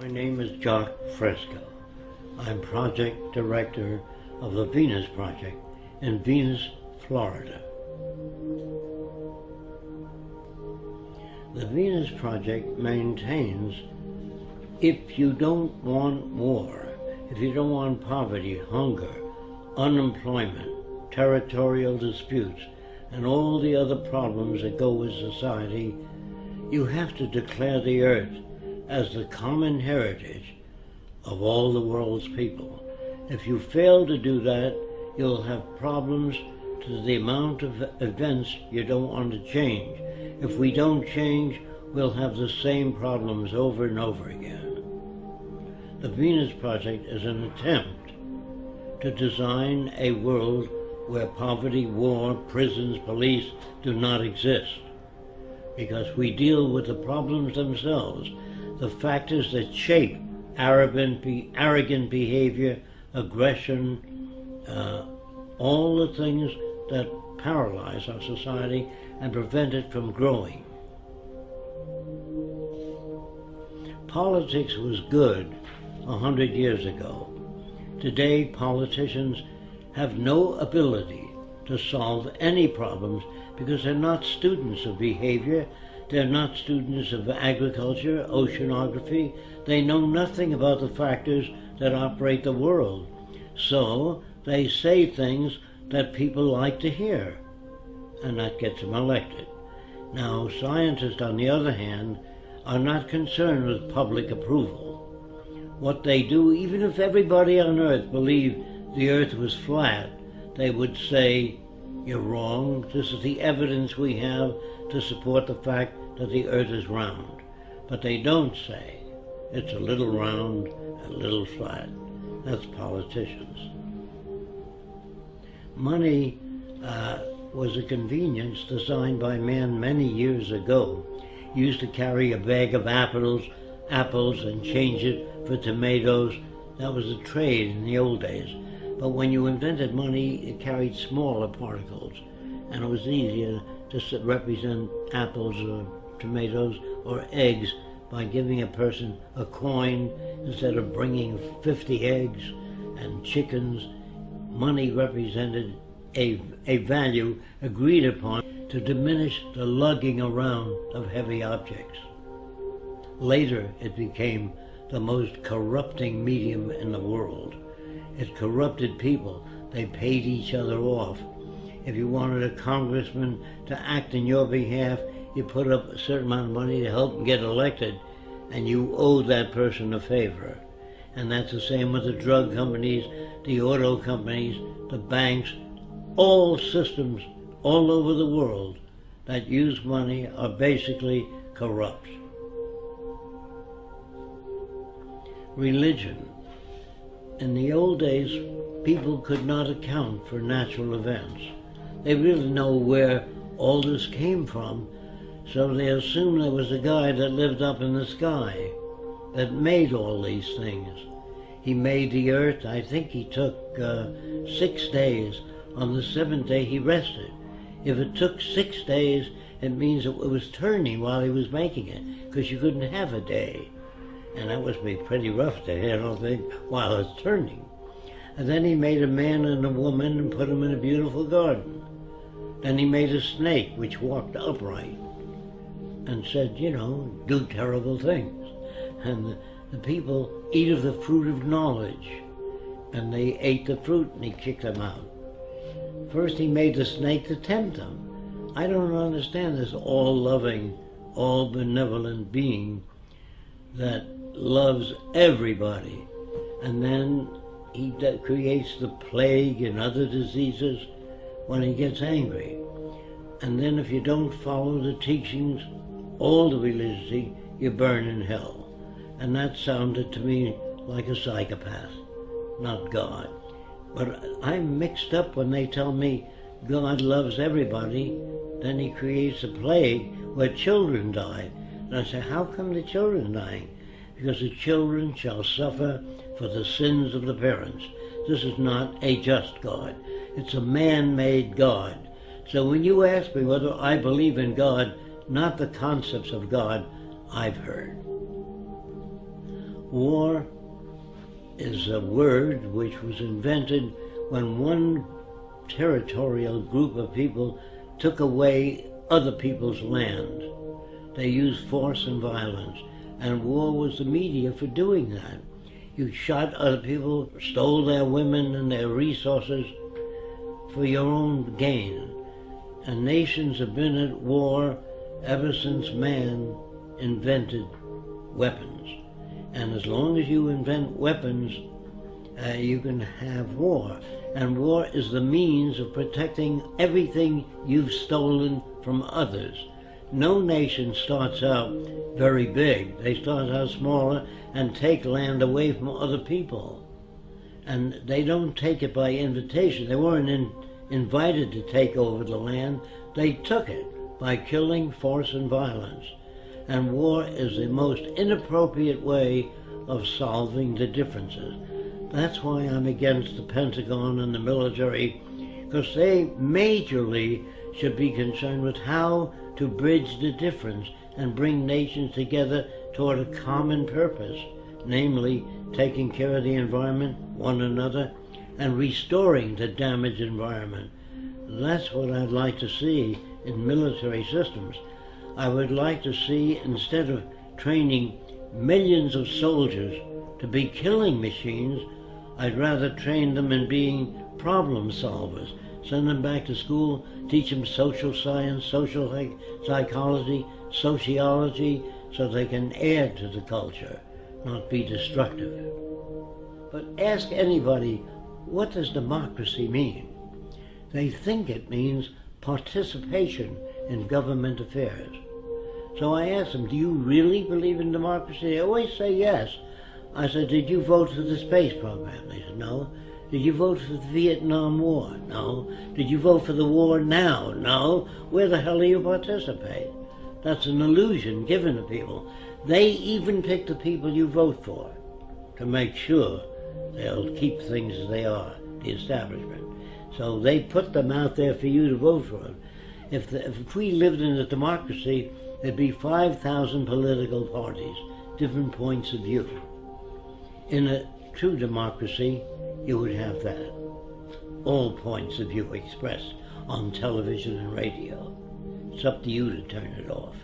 My name is Jacque Fresco. I'm project director of the Venus Project in Venus, Florida. The Venus Project maintains if you don't want war, if you don't want poverty, hunger, unemployment, territorial disputes, and all the other problems that go with society, you have to declare the earth as the common heritage of all the world's people. If you fail to do that, you'll have problems to the amount of events you don't want to change. If we don't change, we'll have the same problems over and over again. The Venus Project is an attempt to design a world where poverty, war, prisons, police do not exist, because we deal with the problems themselves, the factors that shape arrogant behavior, aggression, all the things that paralyze our society and prevent it from growing. Politics was good 100 years ago. Today, politicians have no ability to solve any problems because they're not students of behavior, they're not students of agriculture, oceanography, they know nothing about the factors that operate the world. So they say things that people like to hear, and that gets them elected. Now, scientists, on the other hand, are not concerned with public approval. What they do, even if everybody on Earth believed the Earth was flat, they would say, "You're wrong. This is the evidence we have to support the fact that the Earth is round." But they don't say it's a little round, a little flat. That's politicians. Money was a convenience designed by man many years ago. You used to carry a bag of apples and change it for tomatoes. That was a trade in the old days. But when you invented money, it carried smaller particles, and it was easier to represent apples or tomatoes or eggs by giving a person a coin instead of bringing 50 eggs and chickens. Money represented a value agreed upon to diminish the lugging around of heavy objects. Later, it became the most corrupting medium in the world. It corrupted people. They paid each other off. If you wanted a congressman to act in your behalf, you put up a certain amount of money to help him get elected, and you owed that person a favor. And that's the same with the drug companies, the auto companies, the banks. All systems all over the world that use money are basically corrupt. Religion. In the old days, people could not account for natural events. They really know where all this came from, so they assumed there was a guy that lived up in the sky that made all these things. He made the earth. I think he took 6 days. On the 7th day, he rested. If it took 6 days, it means it was turning while he was making it, because you couldn't have a day. And that must be pretty rough to handle things while it's turning. And then he made a man and a woman and put them in a beautiful garden. Then he made a snake which walked upright and said, do terrible things. And the people eat of the fruit of knowledge. And they ate the fruit and he kicked them out. First he made the snake to tempt them. I don't understand this all-loving, all-benevolent being that loves everybody. And then he creates the plague and other diseases when he gets angry. And then if you don't follow the teachings, all the religiosity, you burn in hell. And that sounded to me like a psychopath, not God. But I'm mixed up when they tell me God loves everybody, then he creates a plague where children die. And I say, how come the children dying? Because the children shall suffer for the sins of the parents. This is not a just God. It's a man-made God. So when you ask me whether I believe in God, not the concepts of God I've heard. War is a word which was invented when one territorial group of people took away other people's land. They used force and violence, and war was the media for doing that. You shot other people, stole their women and their resources for your own gain. And nations have been at war ever since man invented weapons. And as long as you invent weapons, you can have war. And war is the means of protecting everything you've stolen from others. No nation starts out very big. They start out smaller and take land away from other people. And they don't take it by invitation. They weren't invited to take over the land. They took it by killing, force, and violence. And war is the most inappropriate way of solving the differences. That's why I'm against the Pentagon and the military, because they majorly should be concerned with how to bridge the difference and bring nations together toward a common purpose, namely taking care of the environment, one another, and restoring the damaged environment. That's what I'd like to see in military systems. I would like to see, instead of training millions of soldiers to be killing machines, I'd rather train them in being problem solvers. Send them back to school, teach them social science, social psychology, sociology, so they can add to the culture, not be destructive. But ask anybody, what does democracy mean? They think it means participation in government affairs. So I asked them, do you really believe in democracy? They always say yes. I said, did you vote for the space program? They said, no. Did you vote for the Vietnam War? No. Did you vote for the war now? No. Where the hell do you participate? That's an illusion given to people. They even pick the people you vote for to make sure they'll keep things as they are, the establishment. So they put them out there for you to vote for them. If we lived in a democracy, there'd be 5,000 political parties, different points of view. In a true democracy, you would have that. All points of view expressed on television and radio. It's up to you to turn it off.